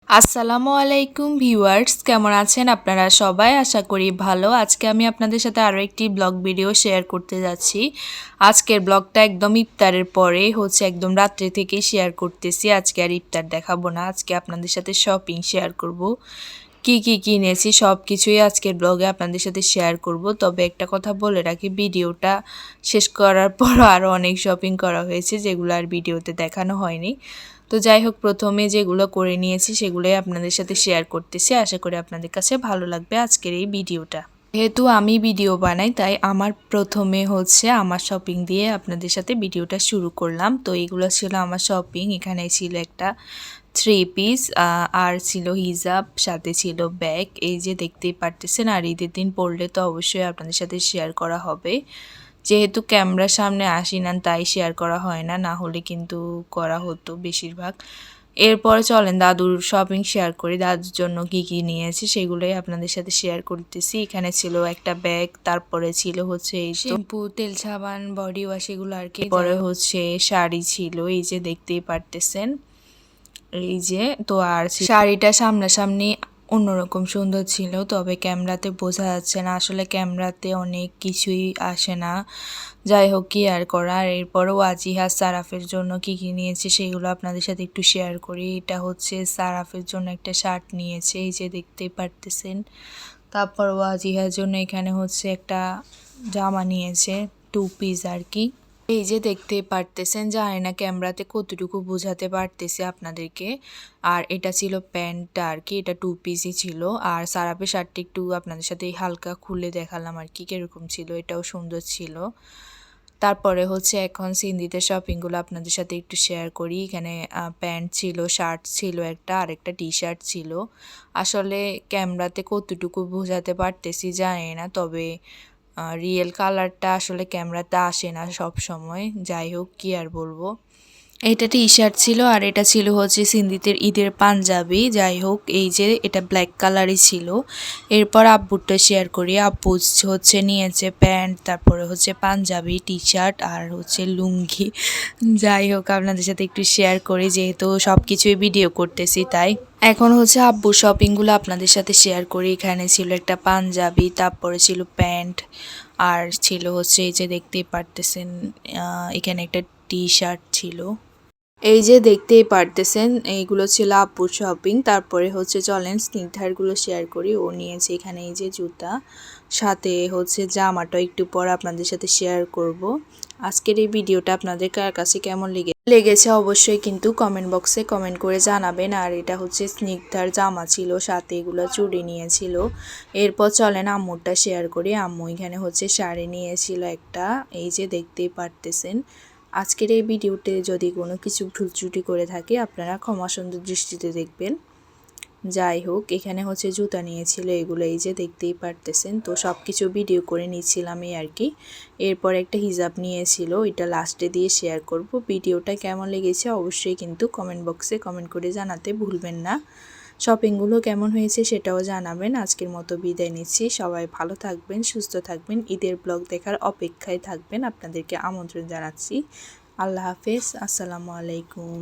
আসসালামু আলাইকুম ভিউয়ার্স, কেমন আছেন আপনারা সবাই? আশা করি ভালো। আজকে আমি আপনাদের সাথে আরও একটি ব্লগ ভিডিও শেয়ার করতে যাচ্ছি। আজকের ব্লগটা একদম ইফতারের পরে একদম রাত্রে থেকেই শেয়ার করতেছি। আজকে আর ইফতার দেখাবো না, আজকে আপনাদের সাথে শপিং শেয়ার করব। কি কিনেছি সব কিছুই আজকের ব্লগে আপনাদের সাথে শেয়ার করব। তবে একটা কথা বলে রাখি, ভিডিওটা শেষ করার পর আরও অনেক শপিং করা হয়েছে যেগুলো আর ভিডিওতে দেখানো হয়নি। তো যাই হোক, প্রথমে যেগুলো করে নিয়েছি সেগুলোই আপনাদের সাথে শেয়ার করতেছি। আশা করি আপনাদের কাছে ভালো লাগবে আজকের এই ভিডিওটা। যেহেতু আমি ভিডিও বানাই তাই আমার প্রথমে আমার শপিং দিয়ে আপনাদের সাথে ভিডিওটা শুরু করলাম। তো এগুলো ছিল আমার শপিং। এখানে ছিল একটা 3 পিস, আর ছিল হিজাব, সাথে ছিল ব্যাগ। এই যে দেখতেই পারতেছেন। আর ঈদের দিন পরলে তো অবশ্যই আপনাদের সাথে শেয়ার করা হবে। যেহেতু ক্যামেরার সামনে আসি না তাই শেয়ার করা হয় না, না হলে কিন্তু করা হতো বেশিরভাগ। এরপরে চলেন দাদুর শপিং শেয়ার করি। দাদুর জন্য কি নিয়েছি সেগুলোই আপনাদের সাথে শেয়ার করতেছি। এখানে ছিল একটা ব্যাগ, তারপরে ছিল এই শ্যাম্পু, তেল, সাবান, বডি ওয়াশ, এগুলো আর কি। পরে শাড়ি ছিল, এই যে দেখতেই পারতেছেন। এই যে তো আর শাড়িটা সামনাসামনি অন্যরকম সুন্দর ছিল, তবে ক্যামেরাতে বোঝা যাচ্ছে না। আসলে ক্যামেরাতে অনেক কিছুই আসে না। যাই হোক, কি আর করার। এরপরও ওয়াজিহা সারাফের জন্য কি নিয়েছি সেগুলো আপনাদের সাথে একটু শেয়ার করি। এটা সারাফের জন্য একটা শার্ট নিয়েছে, এই যে দেখতেই পারতেছেন। তারপর ওয়াজিহার জন্য এখানে একটা জামা নিয়েছে, 2 পিস আর কি। এই যে দেখতেই পারতেছেন, জানি না ক্যামেরাতে কতটুকু বোঝাতে পারতেছি আপনাদেরকে। আর এটা ছিল প্যান্টটা আর কি, এটা 2 পিসই ছিল। আর সারাপের শার্টটা একটু আপনাদের সাথে হালকা খুলে দেখালাম আর কি কিরকম ছিল, এটাও সুন্দর ছিল। তারপরে এখন সিন্ধিতে শপিংগুলো আপনাদের সাথে একটু শেয়ার করি। এখানে প্যান্ট ছিল, শার্ট ছিল একটা, আর একটা টি শার্ট ছিল। আসলে ক্যামেরাতে কতটুকু বোঝাতে পারতেছি জানি না, তবে রিয়েল কালারটা আসলে ক্যামেরাতে আসে না সব সময়। যাই হোক, কি আর বলবো। এটা টি শার্ট ছিল, আর এটা ছিল সিন্ধিতের ঈদের পাঞ্জাবি। যাই হোক, এই যে এটা ব্ল্যাক কালারই ছিল। এরপর আব্বুরটা শেয়ার করি। আব্বু নিয়েছে প্যান্ট, তারপরে পাঞ্জাবি, টি শার্ট, আর লুঙ্গি। যাই হোক, আপনাদের সাথে একটু শেয়ার করি যেহেতু সব কিছুই ভিডিও করতেছি তাই। এখন আব্বুর শপিংগুলো আপনাদের সাথে শেয়ার করি। এখানে ছিল একটা পাঞ্জাবি, তারপরে ছিল প্যান্ট, আর ছিল এই যে দেখতেই পারতেছেন এখানে একটা টি শার্ট ছিল। এই যে দেখতেই পারতেছেন, এইগুলো ছিল আব্বুর শপিং। তারপরে চলেন স্নিগ্ধারগুলো শেয়ার করি। ও নিয়েছে এখানে এই যে জুতা, সাথে জামাটা একটু পর আপনাদের সাথে শেয়ার করব। আজকের এই ভিডিওটা আপনাদের কার কাছে কেমন লেগেছে অবশ্যই কিন্তু কমেন্ট বক্সে কমেন্ট করে জানাবেন। আর এটা স্নিগ্ধার জামা ছিল, সাথে এগুলো চুড়ি নিয়েছিল। এরপর চলেন আম্মুরটা শেয়ার করি। আম্মু এখানে শাড়ি নিয়েছিল একটা, এই যে দেখতেই পারতেছেন। আজকের এই ভিডিওতে যদি কোনো কিছু ভুল ত্রুটি করে থাকে আপনারা ক্ষমা সুন্দর দৃষ্টিতে দেখবেন। যাই হোক, এখানে জুতা নিয়েছিল এগুলো, এই যে দেখতেই পারতেছেন। তো সব কিছু ভিডিও করে নিচ্ছিলাম এই আর কি। এরপর একটা হিজাব নিয়েছিল, এটা লাস্টে দিয়ে শেয়ার করব। ভিডিওটা কেমন লেগেছে অবশ্যই কিন্তু কমেন্ট বক্সে কমেন্ট করে জানাতে ভুলবেন না। শপিংগুলো কেমন হয়েছে সেটাও জানাবেন। আজকের মতো বিদায় নিচ্ছি। সবাই ভালো থাকবেন, সুস্থ থাকবেন, ঈদের ব্লগ দেখার অপেক্ষায় থাকবেন। আপনাদেরকে আমন্ত্রণ জানাচ্ছি। আল্লাহ হাফেজ, আসসালামু আলাইকুম।